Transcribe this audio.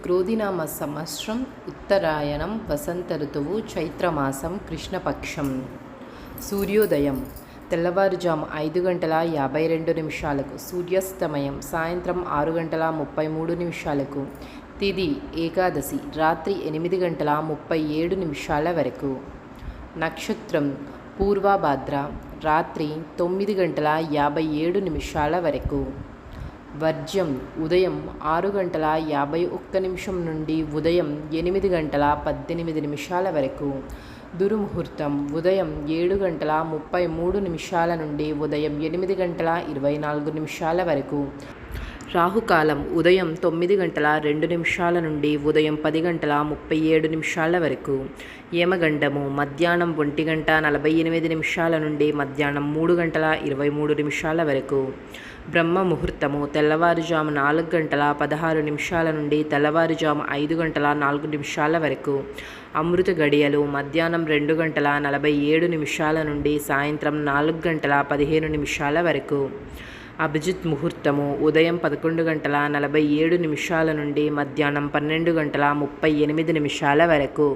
క్రోధినామ సంవత్సరం ఉత్తరాయణం వసంత ఋతువు చైత్రమాసం కృష్ణపక్షం. సూర్యోదయం తెల్లవారుజాము 5:52 సూర్యాస్తమయం సాయంత్రం 6:33 తిథి ఏకాదశి రాత్రి 8:37 వరకు. నక్షత్రం పూర్వభాద్ర రాత్రి 9:57 వరకు. వర్జ్యం ఉదయం 6:51 నుండి ఉదయం 8:18 వరకు. దుర్ముహూర్తం ఉదయం 7:33 నుండి ఉదయం 8:24 వరకు. రాహుకాలం ఉదయం 9:02 నుండి ఉదయం 10:37 వరకు. యమగండము మధ్యాహ్నం 1:48 నుండి మధ్యాహ్నం 3:23 వరకు. బ్రహ్మ ముహూర్తము తెల్లవారుజాము 4:16 నుండి తెల్లవారుజాము 5:04 వరకు. అమృత గడియలు మధ్యాహ్నం 2:47 నుండి సాయంత్రం 4:15 వరకు. అభిజిత్ ముహూర్తము ఉదయం 11:47 నుండి మధ్యాహ్నం 12:38 వరకు.